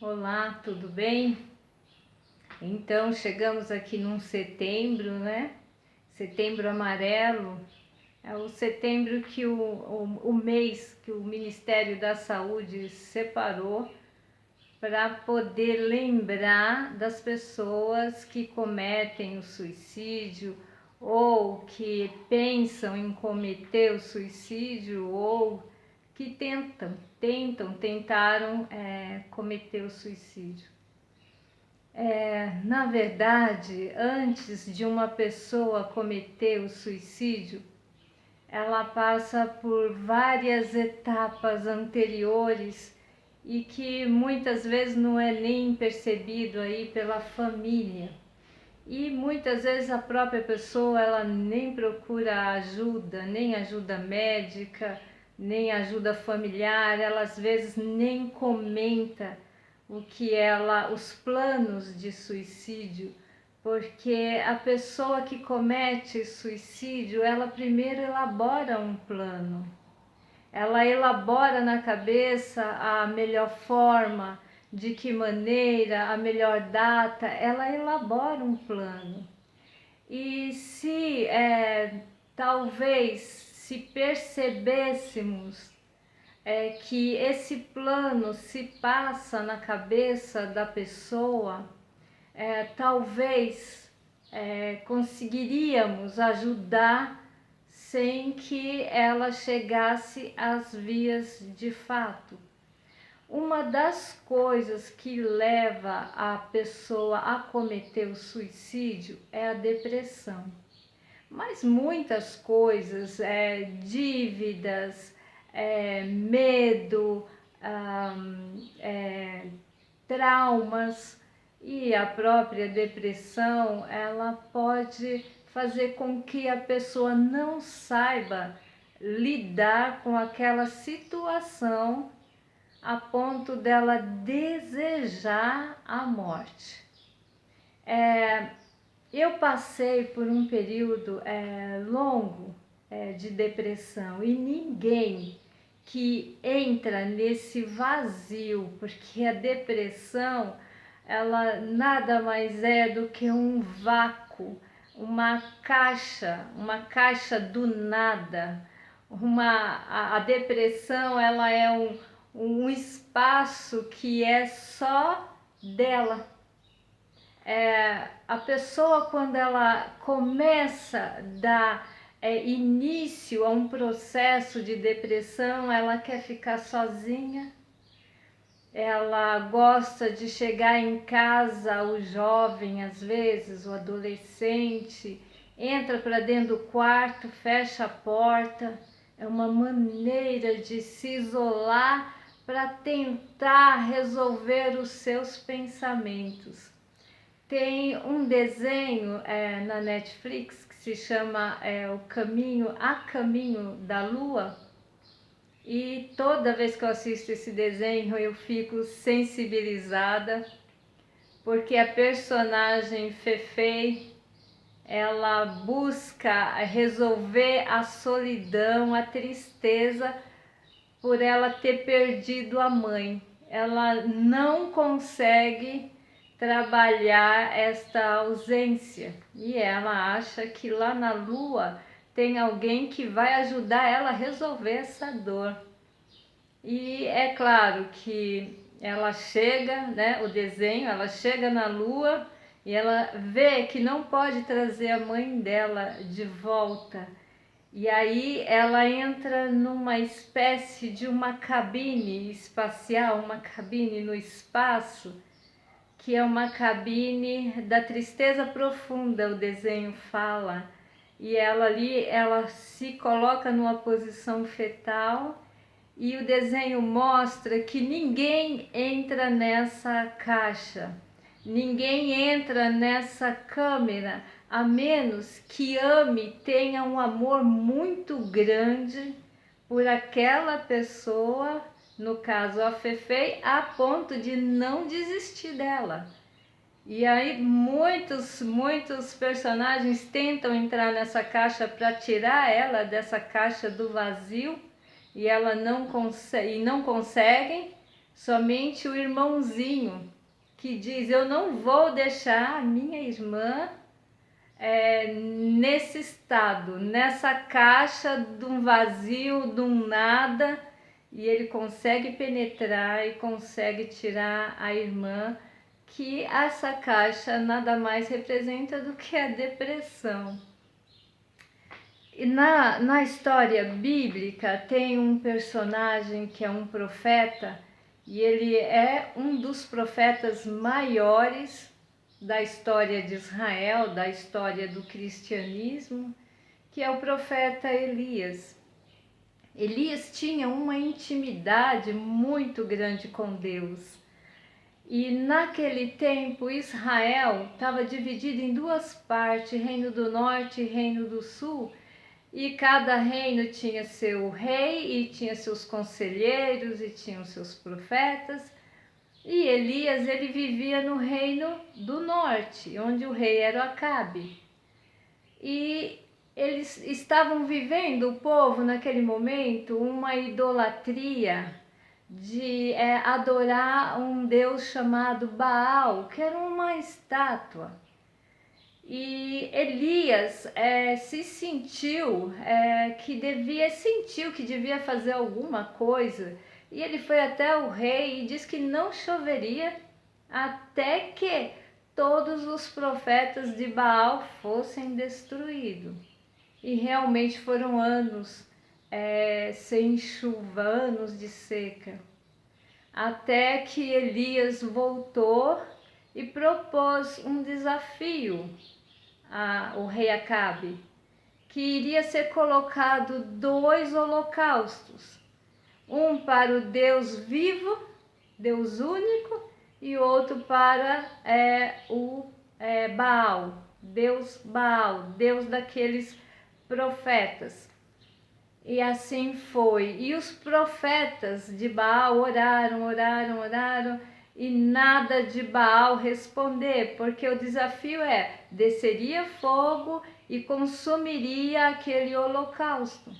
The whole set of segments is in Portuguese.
Olá, tudo bem? Então chegamos aqui num setembro, né? Setembro amarelo. É o setembro que o mês que o Ministério da Saúde separou para poder lembrar das pessoas que cometem o suicídio ou que pensam em cometer o suicídio ou que tentaram cometer o suicídio. Na verdade, antes de uma pessoa cometer o suicídio, ela passa por várias etapas anteriores e que muitas vezes não é nem percebido aí pela família. E muitas vezes a própria pessoa ela nem procura ajuda, nem ajuda médica, nem ajuda familiar, ela às vezes nem comenta os planos de suicídio, porque a pessoa que comete suicídio, ela primeiro elabora um plano. Ela elabora na cabeça a melhor forma, de que maneira, a melhor data, ela elabora um plano. E se talvez se percebêssemos que esse plano se passa na cabeça da pessoa, talvez conseguiríamos ajudar sem que ela chegasse às vias de fato. Uma das coisas que leva a pessoa a cometer o suicídio é a depressão. Mas muitas coisas, dívidas, medo, traumas e a própria depressão, ela pode fazer com que a pessoa não saiba lidar com aquela situação a ponto dela desejar a morte. Eu passei por um período longo de depressão e ninguém que entra nesse vazio, porque a depressão ela nada mais é do que um vácuo, uma caixa do nada. A depressão ela é um espaço que é só dela. A pessoa quando ela começa a dar início a um processo de depressão, ela quer ficar sozinha, ela gosta de chegar em casa, o jovem às vezes, o adolescente, entra para dentro do quarto, fecha a porta, é uma maneira de se isolar para tentar resolver os seus pensamentos. Tem um desenho na Netflix que se chama A Caminho da Lua, e toda vez que eu assisto esse desenho eu fico sensibilizada, porque a personagem Fei ela busca resolver a solidão, a tristeza por ela ter perdido a mãe. Ela não consegue trabalhar esta ausência e ela acha que lá na Lua tem alguém que vai ajudar ela a resolver essa dor. E é claro que ela chega, né, o desenho, ela chega na Lua e ela vê que não pode trazer a mãe dela de volta. E aí ela entra numa espécie de uma cabine espacial, uma cabine no espaço, que é uma cabine da tristeza profunda, o desenho fala. E ela ali, ela se coloca numa posição fetal e o desenho mostra que ninguém entra nessa caixa, ninguém entra nessa câmera, a menos que ame, tenha um amor muito grande por aquela pessoa, no caso a Fei, a ponto de não desistir dela. E aí muitos personagens tentam entrar nessa caixa para tirar ela dessa caixa do vazio, e ela não conseguem, Somente o irmãozinho que diz: eu não vou deixar a minha irmã nesse estado, nessa caixa de um vazio, de um nada, e ele consegue penetrar e consegue tirar a irmã, que essa caixa nada mais representa do que a depressão. E na história bíblica tem um personagem que é um profeta, e ele é um dos profetas maiores da história de Israel, da história do cristianismo, que é o profeta Elias. Elias tinha uma intimidade muito grande com Deus. E naquele tempo Israel estava dividido em duas partes, Reino do Norte e Reino do Sul, e cada reino tinha seu rei e tinha seus conselheiros e tinham seus profetas. E Elias, ele vivia no reino do norte, onde o rei era Acabe. E eles estavam vivendo, o povo naquele momento, uma idolatria de adorar um deus chamado Baal, que era uma estátua. E Elias sentiu que devia fazer alguma coisa, e ele foi até o rei e disse que não choveria até que todos os profetas de Baal fossem destruídos. E realmente foram anos sem chuva, anos de seca, até que Elias voltou e propôs um desafio ao rei Acabe, que iria ser colocado 2 holocaustos, um para o Deus vivo, Deus único, e outro para o Baal, Deus daqueles profetas. E assim foi. E os profetas de Baal oraram, e nada de Baal responder, porque o desafio desceria fogo e consumiria aquele holocausto.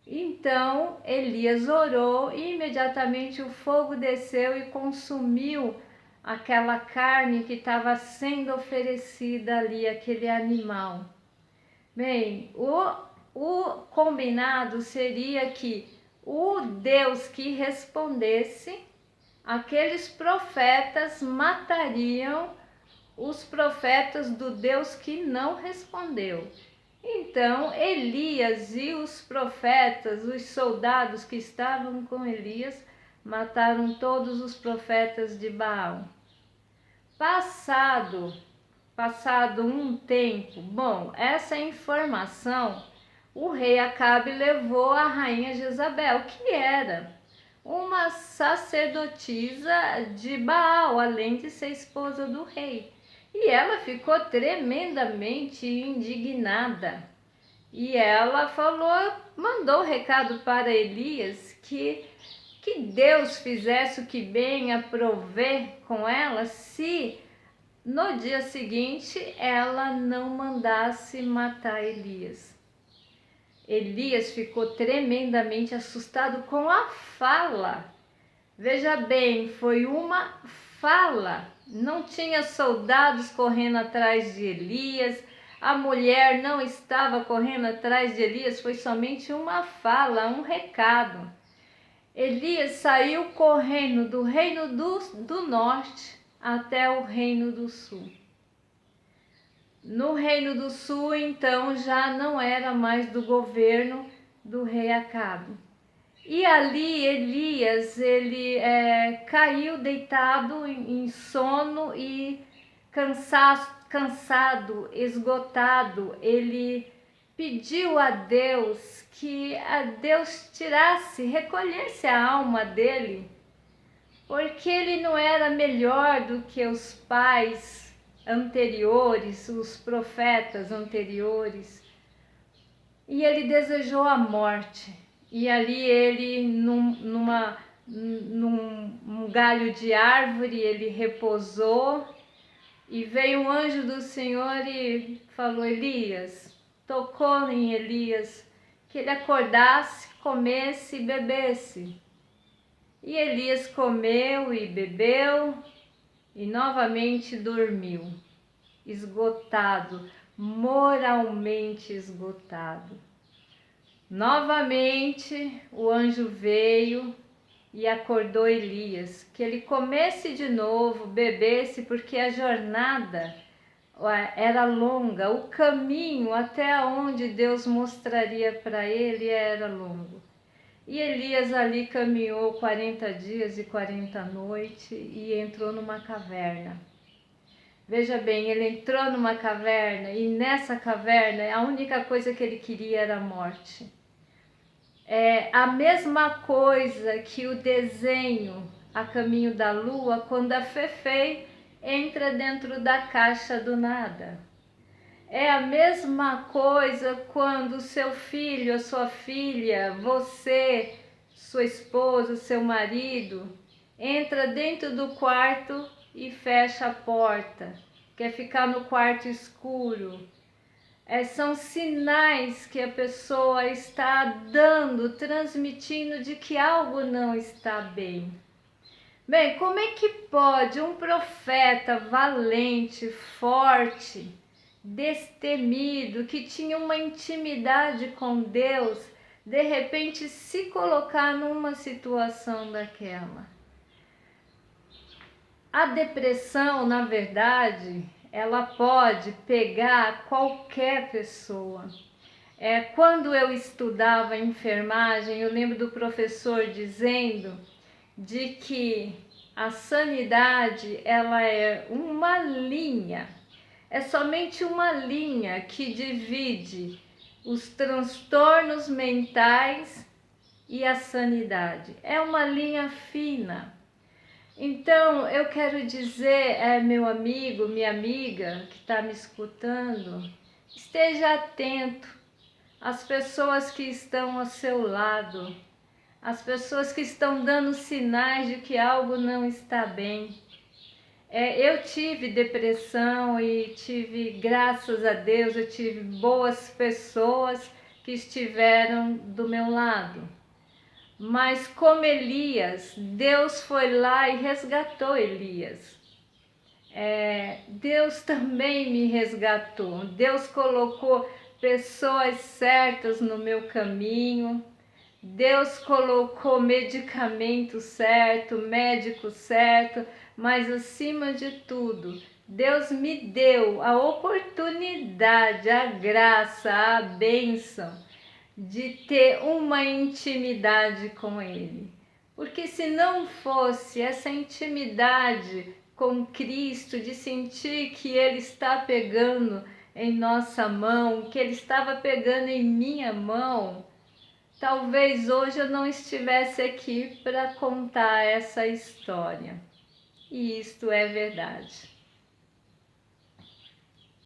Então Elias orou e imediatamente o fogo desceu e consumiu aquela carne que estava sendo oferecida ali, aquele animal. Bem, o combinado seria que o Deus que respondesse, aqueles profetas matariam os profetas do Deus que não respondeu. Então Elias e os profetas, os soldados que estavam com Elias, mataram todos os profetas de Baal. Passado um tempo, essa informação o rei Acabe levou à rainha Jezabel, que era uma sacerdotisa de Baal, além de ser esposa do rei. E ela ficou tremendamente indignada. E ela mandou recado para Elias que Deus fizesse o que bem aprover com ela, se no dia seguinte ela não mandasse matar Elias. Elias ficou tremendamente assustado com a fala. Veja bem, foi uma fala. Não tinha soldados correndo atrás de Elias, a mulher não estava correndo atrás de Elias, foi somente uma fala, um recado. Elias saiu correndo do reino do norte até o reino do sul. No reino do sul, então, já não era mais do governo do rei Acabe. E ali Elias, ele caiu deitado em sono e cansado, esgotado. Ele pediu a Deus que Deus recolhesse a alma dele, porque ele não era melhor do que os pais anteriores, os profetas anteriores. E ele desejou a morte. E ali ele, num galho de árvore, ele repousou, e veio um anjo do Senhor e falou: Elias, tocou em Elias, que ele acordasse, comesse e bebesse. E Elias comeu e bebeu e novamente dormiu, esgotado, moralmente esgotado. Novamente o anjo veio e acordou Elias, que ele comesse de novo, bebesse, porque a jornada era longa, o caminho até onde Deus mostraria para ele era longo. E Elias ali caminhou 40 dias e 40 noites e entrou numa caverna. Veja bem, ele entrou numa caverna e nessa caverna a única coisa que ele queria era a morte. É a mesma coisa que o desenho A Caminho da Lua, quando a Fefei entra dentro da caixa do nada. É a mesma coisa quando seu filho, a sua filha, você, sua esposa, seu marido, entra dentro do quarto e fecha a porta, quer ficar no quarto escuro. São sinais que a pessoa está dando, transmitindo de que algo não está bem. Bem, como é que pode um profeta valente, forte, destemido, que tinha uma intimidade com Deus, de repente se colocar numa situação daquela? A depressão, na verdade, ela pode pegar qualquer pessoa. Quando eu estudava enfermagem, eu lembro do professor dizendo de que a sanidade ela é uma linha, é somente uma linha que divide os transtornos mentais e a sanidade. É uma linha fina. Então, eu quero dizer, meu amigo, minha amiga que está me escutando, esteja atento às pessoas que estão ao seu lado, as pessoas que estão dando sinais de que algo não está bem. Eu tive depressão e tive, graças a Deus, eu tive boas pessoas que estiveram do meu lado. Mas como Elias, Deus foi lá e resgatou Elias. Deus também me resgatou. Deus colocou pessoas certas no meu caminho. Deus colocou medicamento certo, médico certo, mas acima de tudo, Deus me deu a oportunidade, a graça, a bênção de ter uma intimidade com Ele. Porque se não fosse essa intimidade com Cristo, de sentir que Ele está pegando em nossa mão, que Ele estava pegando em minha mão, talvez hoje eu não estivesse aqui para contar essa história. E isto é verdade.